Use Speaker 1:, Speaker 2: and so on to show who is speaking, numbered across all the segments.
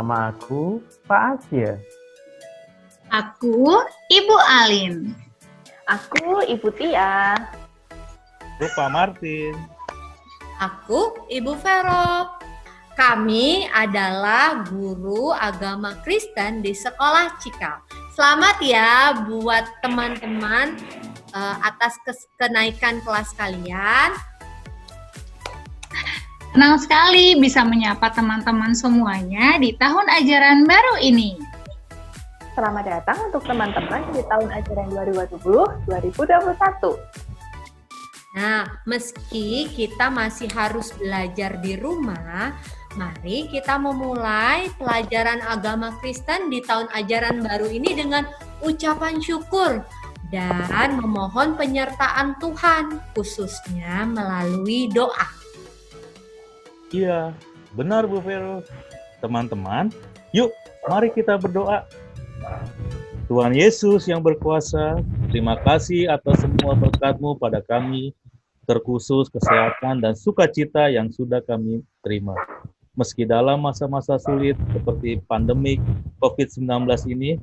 Speaker 1: Nama aku Pak Asya.
Speaker 2: Aku Ibu Alin.
Speaker 3: Aku Ibu Tia.
Speaker 4: Aku Pak Martin.
Speaker 5: Aku Ibu Vero. Kami adalah guru agama Kristen di sekolah Cikal. Selamat ya buat teman-teman atas kenaikan kelas kalian.
Speaker 2: Senang sekali bisa menyapa teman-teman semuanya di tahun ajaran baru ini.
Speaker 3: Selamat datang untuk teman-teman di tahun ajaran 2020-2021.
Speaker 5: Nah, meski kita masih harus belajar di rumah, mari kita memulai pelajaran agama Kristen di tahun ajaran baru ini dengan ucapan syukur dan memohon penyertaan Tuhan, khususnya melalui doa.
Speaker 4: Iya, benar Bu Vero. Teman-teman, yuk mari kita berdoa. Tuhan Yesus yang berkuasa, terima kasih atas semua berkat-Mu pada kami, terkhusus kesehatan dan sukacita yang sudah kami terima. Meski dalam masa-masa sulit seperti pandemik COVID-19 ini,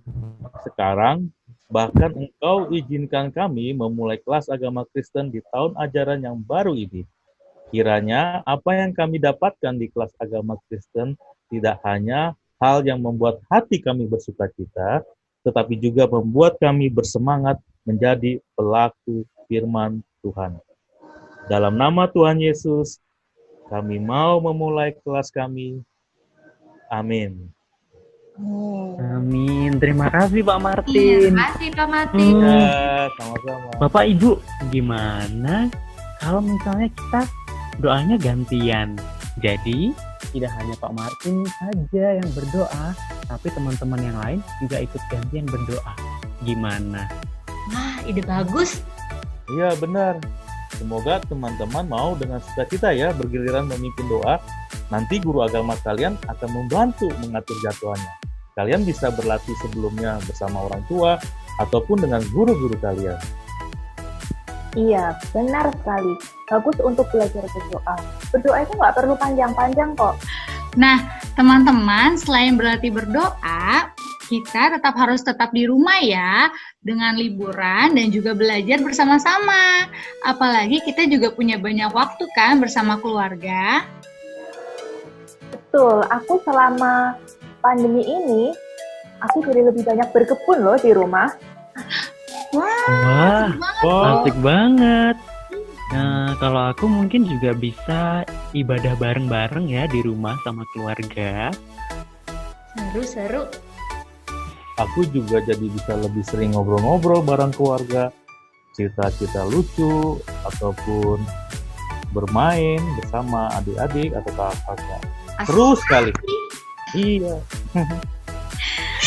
Speaker 4: sekarang bahkan Engkau izinkan kami memulai kelas agama Kristen di tahun ajaran yang baru ini. Kiranya apa yang kami dapatkan di kelas agama Kristen tidak hanya hal yang membuat hati kami bersukacita, tetapi juga membuat kami bersemangat menjadi pelaku firman Tuhan. Dalam nama Tuhan Yesus, kami mau memulai kelas kami. Amin.
Speaker 1: Amin. Terima kasih Pak Martin.
Speaker 5: Terima kasih Pak Martin.
Speaker 4: Ya, sama-sama.
Speaker 1: Bapak Ibu, gimana kalau misalnya kita doanya gantian? Jadi tidak hanya Pak Martin saja yang berdoa, tapi teman-teman yang lain juga ikut gantian berdoa. Gimana?
Speaker 5: Wah, ide bagus.
Speaker 4: Iya, benar. Semoga teman-teman mau dengan sukacita ya bergiliran memimpin doa. Nanti guru agama kalian akan membantu mengatur jadwalnya. Kalian bisa berlatih sebelumnya bersama orang tua ataupun dengan guru-guru kalian.
Speaker 3: Iya, benar sekali. Bagus untuk belajar berdoa. Berdoa itu nggak perlu panjang-panjang kok.
Speaker 2: Nah, teman-teman, selain berlatih berdoa, kita harus tetap di rumah ya, dengan liburan dan juga belajar bersama-sama. Apalagi kita juga punya banyak waktu kan bersama keluarga.
Speaker 3: Betul, aku selama pandemi ini, aku jadi lebih banyak berkebun loh di rumah.
Speaker 1: Wah, asik banget. Nah, kalau aku mungkin juga bisa ibadah bareng-bareng ya di rumah sama keluarga.
Speaker 5: Seru-seru.
Speaker 4: Aku juga jadi bisa lebih sering ngobrol-ngobrol bareng keluarga, cerita-cerita lucu, ataupun bermain bersama adik-adik atau kakak-kakak. Seru sekali. Iya.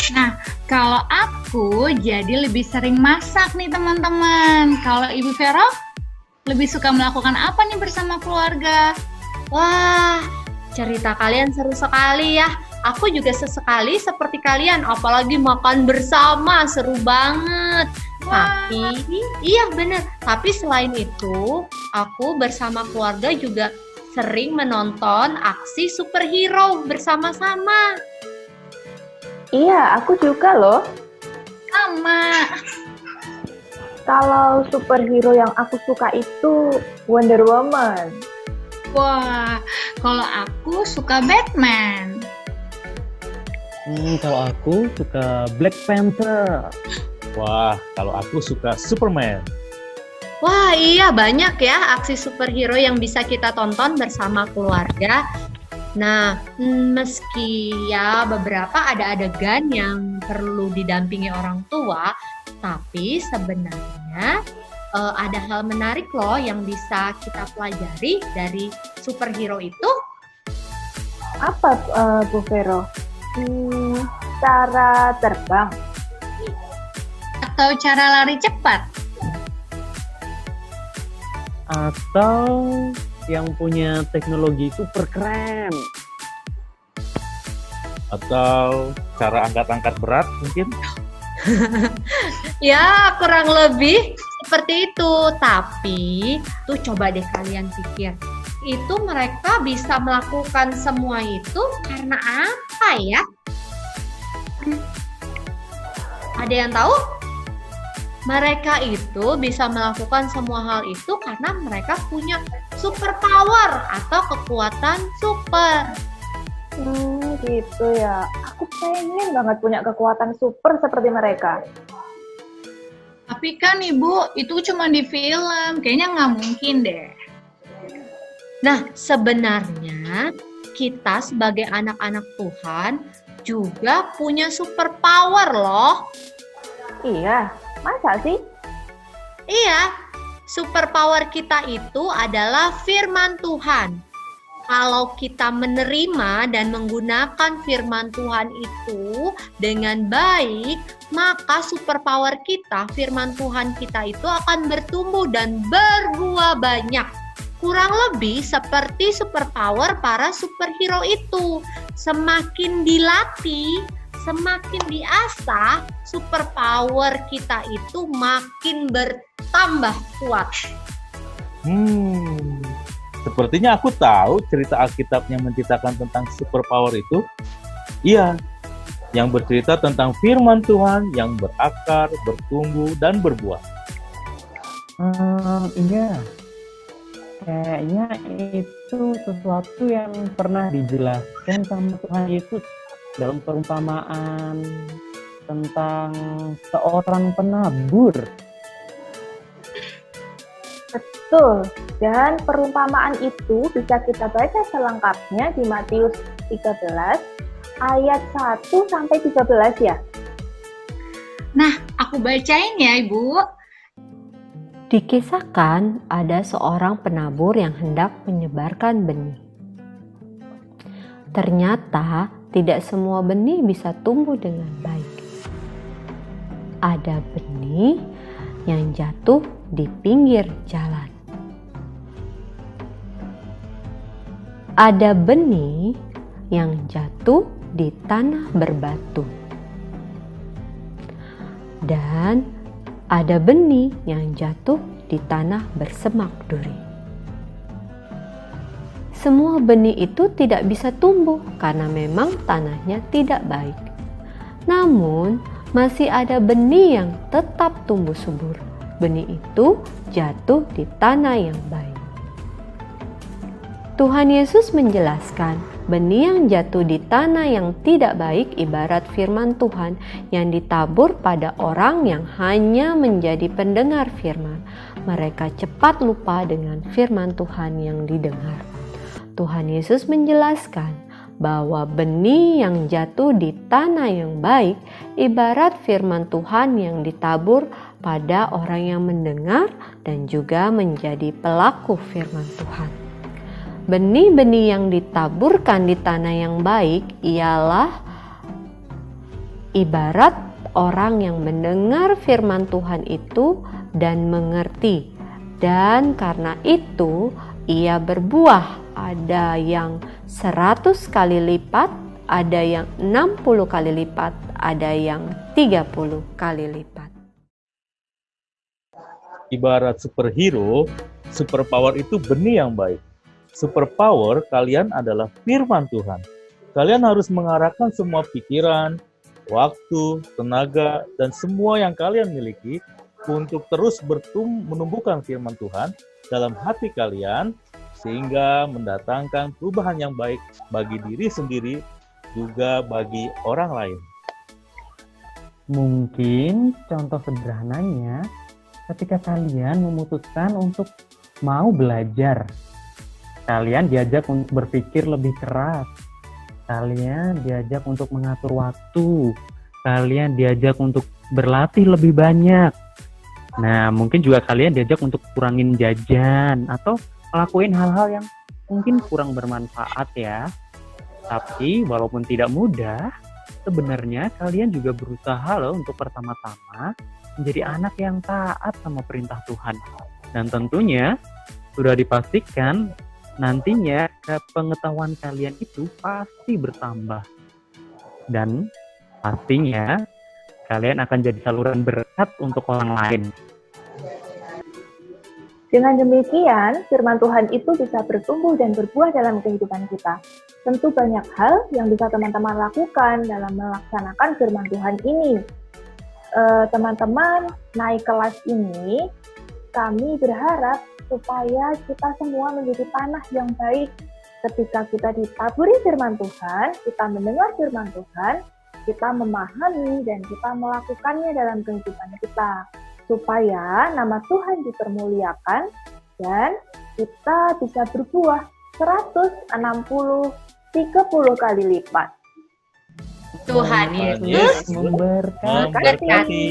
Speaker 2: Nah, kalau aku jadi lebih sering masak nih teman-teman. Kalau Ibu Vero lebih suka melakukan apa nih bersama keluarga?
Speaker 5: Wah, cerita kalian seru sekali ya. Aku juga sesekali seperti kalian, apalagi makan bersama, seru banget.
Speaker 2: Wah.
Speaker 5: Tapi, iya benar. Tapi selain itu, aku bersama keluarga juga sering menonton aksi superhero bersama-sama.
Speaker 3: Iya, aku juga loh.
Speaker 2: Sama.
Speaker 3: Kalau superhero yang aku suka itu Wonder Woman.
Speaker 2: Wah, kalau aku suka Batman.
Speaker 1: Kalau aku suka Black Panther.
Speaker 4: Wah, kalau aku suka Superman.
Speaker 5: Wah iya, banyak ya aksi superhero yang bisa kita tonton bersama keluarga. Nah, meski ya beberapa ada adegan yang perlu didampingi orang tua, tapi sebenarnya ada hal menarik loh yang bisa kita pelajari dari superhero itu.
Speaker 3: Apa Bu Vero? Cara terbang.
Speaker 2: Atau cara lari cepat.
Speaker 1: Atau yang punya teknologi super keren.
Speaker 4: Atau cara angkat-angkat berat mungkin.
Speaker 5: Ya, kurang lebih seperti itu. Tapi tuh coba deh kalian pikir, itu mereka bisa melakukan semua itu karena apa ya? Ada yang tahu? Mereka itu bisa melakukan semua hal itu karena mereka punya super power atau kekuatan super.
Speaker 3: Gitu ya. Aku pengen banget punya kekuatan super seperti mereka.
Speaker 2: Tapi kan Ibu, itu cuma di film. Kayaknya nggak mungkin deh.
Speaker 5: Nah, sebenarnya kita sebagai anak-anak Tuhan juga punya super power loh.
Speaker 3: Iya, masa sih?
Speaker 5: Iya, super power kita itu adalah firman Tuhan. Kalau kita menerima dan menggunakan firman Tuhan itu dengan baik, maka super power kita, firman Tuhan kita itu akan bertumbuh dan berbuah banyak. Kurang lebih seperti super power para superhero itu. Semakin dilatih, semakin diasah, super power kita itu makin bertambah kuat.
Speaker 4: Sepertinya aku tahu cerita Alkitab yang menceritakan tentang super power itu. Iya, yang bercerita tentang firman Tuhan yang berakar, bertumbuh, dan berbuah.
Speaker 1: Iya. Kayaknya itu sesuatu yang pernah dijelaskan sama Tuhan Yesus dalam perumpamaan tentang seorang penabur.
Speaker 3: Betul. Dan perumpamaan itu bisa kita baca selengkapnya di Matius 13 ayat 1 sampai 13 ya.
Speaker 2: Nah, aku bacain ya Ibu.
Speaker 6: Dikisahkan ada seorang penabur yang hendak menyebarkan benih. Ternyata tidak semua benih bisa tumbuh dengan baik. Ada benih yang jatuh di pinggir jalan. Ada benih yang jatuh di tanah berbatu. Dan ada benih yang jatuh di tanah bersemak duri. Semua benih itu tidak bisa tumbuh karena memang tanahnya tidak baik. Namun, masih ada benih yang tetap tumbuh subur. Benih itu jatuh di tanah yang baik. Tuhan Yesus menjelaskan, benih yang jatuh di tanah yang tidak baik ibarat firman Tuhan yang ditabur pada orang yang hanya menjadi pendengar firman. Mereka cepat lupa dengan firman Tuhan yang didengar. Tuhan Yesus menjelaskan bahwa benih yang jatuh di tanah yang baik ibarat firman Tuhan yang ditabur pada orang yang mendengar dan juga menjadi pelaku firman Tuhan. Benih-benih yang ditaburkan di tanah yang baik ialah ibarat orang yang mendengar firman Tuhan itu dan mengerti. Dan karena itu ia berbuah, ada yang 100 kali lipat, ada yang 60 kali lipat, ada yang 30 kali lipat.
Speaker 4: Ibarat superhero, superpower itu benih yang baik. Superpower kalian adalah firman Tuhan. Kalian harus mengarahkan semua pikiran, waktu, tenaga, dan semua yang kalian miliki untuk terus menumbuhkan firman Tuhan dalam hati kalian sehingga mendatangkan perubahan yang baik bagi diri sendiri juga bagi orang lain.
Speaker 1: Mungkin contoh sederhananya ketika kalian memutuskan untuk mau belajar. Kalian diajak untuk berpikir lebih keras. Kalian diajak untuk mengatur waktu. Kalian diajak untuk berlatih lebih banyak. Nah, mungkin juga kalian diajak untuk kurangin jajan atau ngelakuin hal-hal yang mungkin kurang bermanfaat ya. Tapi walaupun tidak mudah, sebenarnya kalian juga berusaha loh untuk pertama-tama menjadi anak yang taat sama perintah Tuhan. Dan tentunya sudah dipastikan nantinya pengetahuan kalian itu pasti bertambah. Dan pastinya kalian akan jadi saluran berkat untuk orang lain.
Speaker 3: Dengan demikian, firman Tuhan itu bisa bertumbuh dan berbuah dalam kehidupan kita. Tentu banyak hal yang bisa teman-teman lakukan dalam melaksanakan firman Tuhan ini. Teman-teman, naik kelas ini, kami berharap supaya kita semua menjadi tanah yang baik. Ketika kita ditaburi firman Tuhan, kita mendengar firman Tuhan, kita memahami dan kita melakukannya dalam kehidupan kita. Supaya nama Tuhan dipermuliakan dan kita bisa berbuah 160, 30 kali lipat.
Speaker 5: Tuhan Yesus
Speaker 1: memberkati.
Speaker 5: memberkati.